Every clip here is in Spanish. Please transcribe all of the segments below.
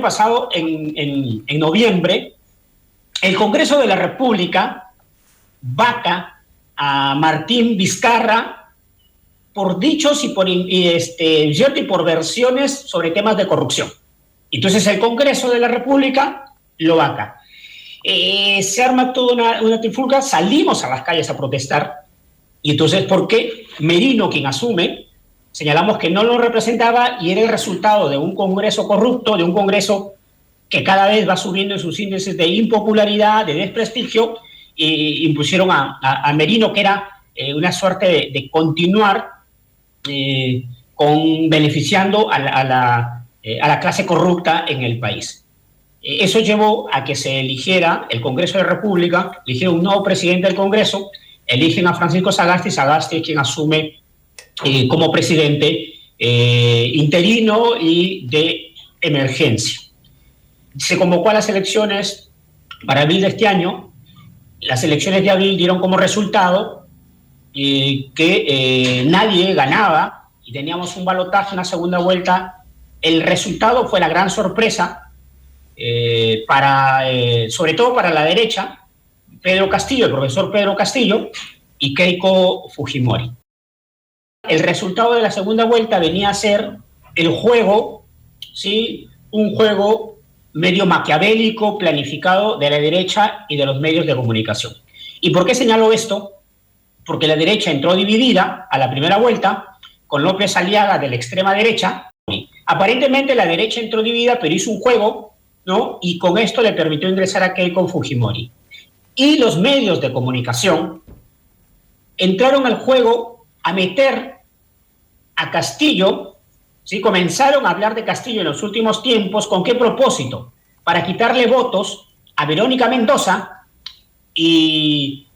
pasado, en noviembre, el Congreso de la República vaca a Martín Vizcarra por dichos y por versiones sobre temas de corrupción. Entonces el Congreso de la República lo vaca. Se arma toda una trifulca, salimos a las calles a protestar, y entonces, ¿por qué? Merino, quien asume, señalamos que no lo representaba y era el resultado de un Congreso corrupto, de un Congreso que cada vez va subiendo en sus índices de impopularidad, de desprestigio, y impusieron a Merino, que era una suerte de continuar beneficiando a la clase corrupta en el país. Eso llevó a que se eligiera el Congreso de la República, eligiera un nuevo presidente del Congreso, eligen a Francisco Sagasti, Sagasti es quien asume como presidente interino y de emergencia. Se convocó a las elecciones para abril de este año. Las elecciones de abril dieron como resultado que nadie ganaba y teníamos un balotaje, una segunda vuelta. El resultado fue la gran sorpresa, sobre todo para la derecha, Pedro Castillo, el profesor Pedro Castillo y Keiko Fujimori. El resultado de la segunda vuelta venía a ser el juego, ¿sí? Un juego medio maquiavélico, planificado de la derecha y de los medios de comunicación. ¿Y por qué señalo esto? Porque la derecha entró dividida a la primera vuelta, con López Aliaga de la extrema derecha. Aparentemente la derecha entró dividida, pero hizo un juego, ¿no? Y con esto le permitió ingresar a Keiko Fujimori. Y los medios de comunicación entraron al juego a meter a Castillo, ¿sí? Comenzaron a hablar de Castillo en los últimos tiempos. ¿Con qué propósito? Para quitarle votos a Verónica Mendoza y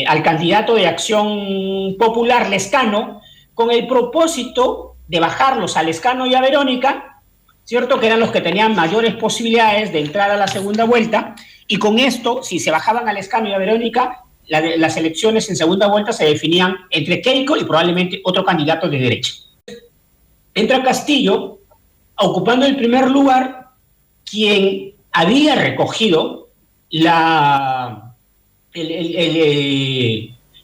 al candidato de Acción Popular, Lezcano, con el propósito de bajarlos a Lezcano y a Verónica, ¿cierto? Que eran los que tenían mayores posibilidades de entrar a la segunda vuelta. Y con esto, si se bajaban a Lezcano y a Verónica, las elecciones en segunda vuelta se definían entre Keiko y probablemente otro candidato de derecha. Entra Castillo, ocupando el primer lugar, quien había recogido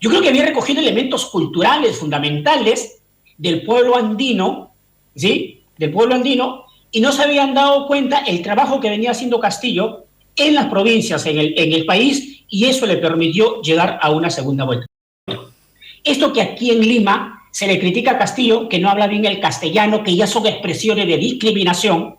yo creo que había recogido elementos culturales fundamentales del pueblo andino, ¿sí? Del pueblo andino, y no se habían dado cuenta el trabajo que venía haciendo Castillo en las provincias, en el país, y eso le permitió llegar a una segunda vuelta. Esto que aquí en Lima se le critica a Castillo, que no habla bien el castellano, que ya son expresiones de discriminación,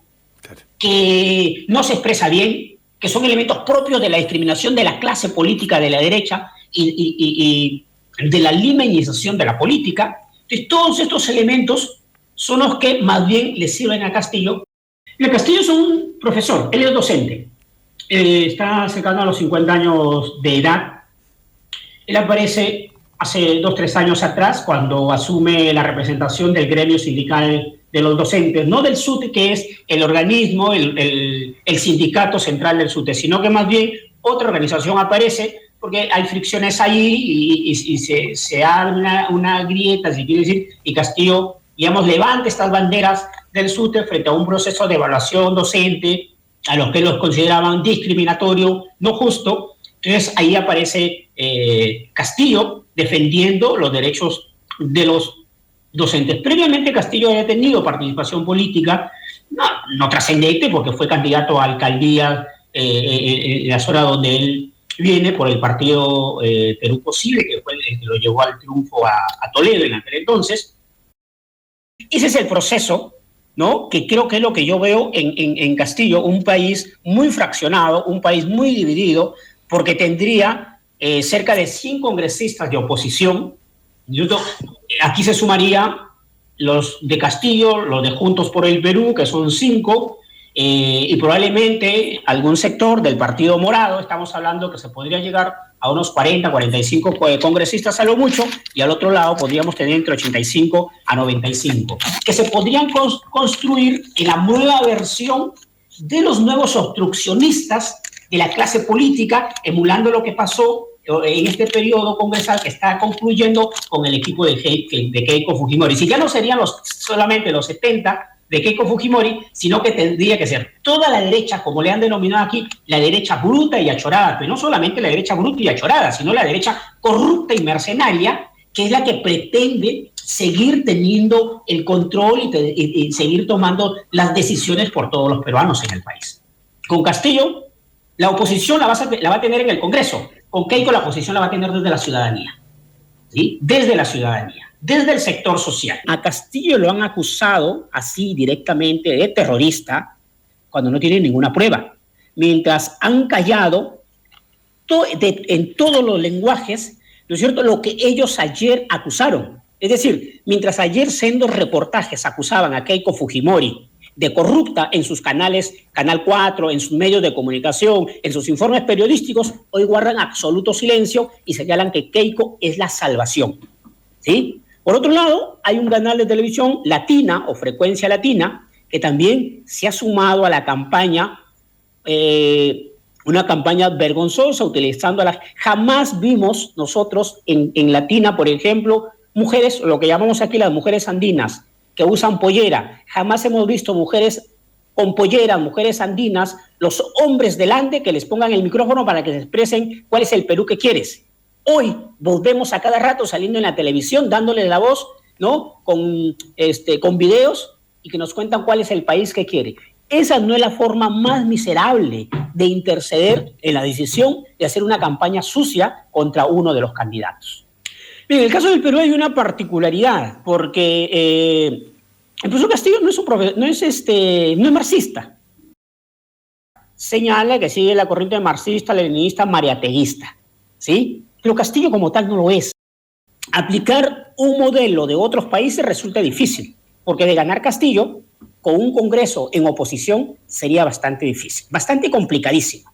que no se expresa bien, que son elementos propios de la discriminación de la clase política de la derecha y de la limeñización de la política. Entonces, todos estos elementos son los que más bien le sirven a Castillo. El Castillo es un profesor, él es docente. Está cercano a los 50 años de edad. Él aparece hace 2-3 años atrás, cuando asume la representación del gremio sindical de los docentes, no del SUTE, que es el organismo, el sindicato central del SUTE, sino que más bien otra organización aparece, porque hay fricciones ahí y se abre una grieta, si quiere decir, y Castillo, digamos, levanta estas banderas del SUTE frente a un proceso de evaluación docente, a los que los consideraban discriminatorio, no justo. Entonces ahí aparece Castillo defendiendo los derechos de los docentes. Previamente Castillo había tenido participación política, no trascendente, porque fue candidato a alcaldía en la zona donde él viene por el partido Perú Posible, que fue el que lo llevó al triunfo a Toledo en aquel entonces. Ese es el proceso, ¿no? Que creo que es lo que yo veo en Castillo, un país muy fraccionado, un país muy dividido, porque tendría cerca de 100 congresistas de oposición. Aquí se sumaría los de Castillo, los de Juntos por el Perú, que son 5, y probablemente algún sector del Partido Morado. Estamos hablando que se podría llegar a unos 40, 45 congresistas a lo mucho, y al otro lado podríamos tener entre 85 a 95, que se podrían construir en la nueva versión de los nuevos obstruccionistas de la clase política, emulando lo que pasó en este periodo congresal que está concluyendo con el equipo de Keiko Fujimori. Si ya no serían solamente los 70 de Keiko Fujimori, sino que tendría que ser toda la derecha, como le han denominado aquí, la derecha bruta y achorada, pero no solamente la derecha bruta y achorada, sino la derecha corrupta y mercenaria, que es la que pretende seguir teniendo el control y seguir tomando las decisiones por todos los peruanos en el país. Con Castillo, la oposición la va a tener en el Congreso. Con Keiko, la oposición la va a tener desde la ciudadanía. ¿Sí? Desde la ciudadanía, desde el sector social. A Castillo lo han acusado así directamente de terrorista cuando no tiene ninguna prueba. Mientras han callado en todos los lenguajes, ¿no es cierto?, lo que ellos ayer acusaron. Es decir, mientras ayer sendos reportajes acusaban a Keiko Fujimori de corrupta en sus canales, Canal 4, en sus medios de comunicación, en sus informes periodísticos, hoy guardan absoluto silencio y señalan que Keiko es la salvación. ¿Sí? Por otro lado, hay un canal de televisión latina o Frecuencia Latina que también se ha sumado a la campaña, una campaña vergonzosa utilizando Jamás vimos nosotros en Latina, por ejemplo, mujeres, lo que llamamos aquí las mujeres andinas, que usan pollera. Jamás hemos visto mujeres con pollera, mujeres andinas, los hombres del Ande que les pongan el micrófono para que se expresen cuál es el Perú que quieres. Hoy volvemos a cada rato saliendo en la televisión, dándole la voz, ¿no?, con videos y que nos cuentan cuál es el país que quiere. Esa no es la forma más miserable de interceder en la decisión de hacer una campaña sucia contra uno de los candidatos. Bien, en el caso del Perú hay una particularidad, porque el profesor Castillo no es marxista. Señala que sigue la corriente marxista, leninista, mariateguista, ¿sí? Pero Castillo como tal no lo es. Aplicar un modelo de otros países resulta difícil, porque de ganar Castillo con un Congreso en oposición sería bastante difícil, bastante complicadísimo.